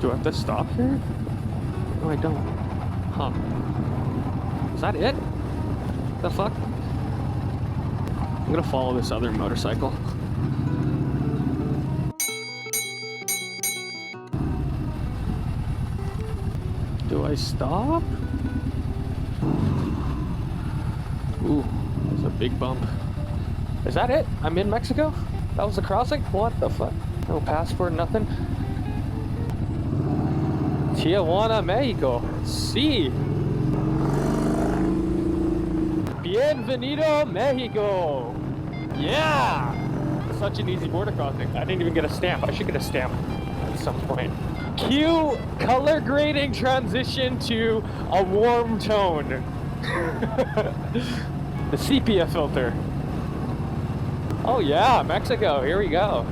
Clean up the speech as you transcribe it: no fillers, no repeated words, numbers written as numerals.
Do I have to stop here? No, I don't. Huh. Is that it? The fuck? I'm gonna follow this other motorcycle. Do I stop? Ooh, that's a big bump. Is that it? I'm in Mexico? That was the crossing? What the fuck? No passport, nothing. Tijuana, Mexico. Sí. Bienvenido, Mexico. Yeah. Such an easy border crossing. I didn't even get a stamp. I should get a stamp at some point. Cue color grading transition to a warm tone. The sepia filter. Oh yeah, Mexico, here we go.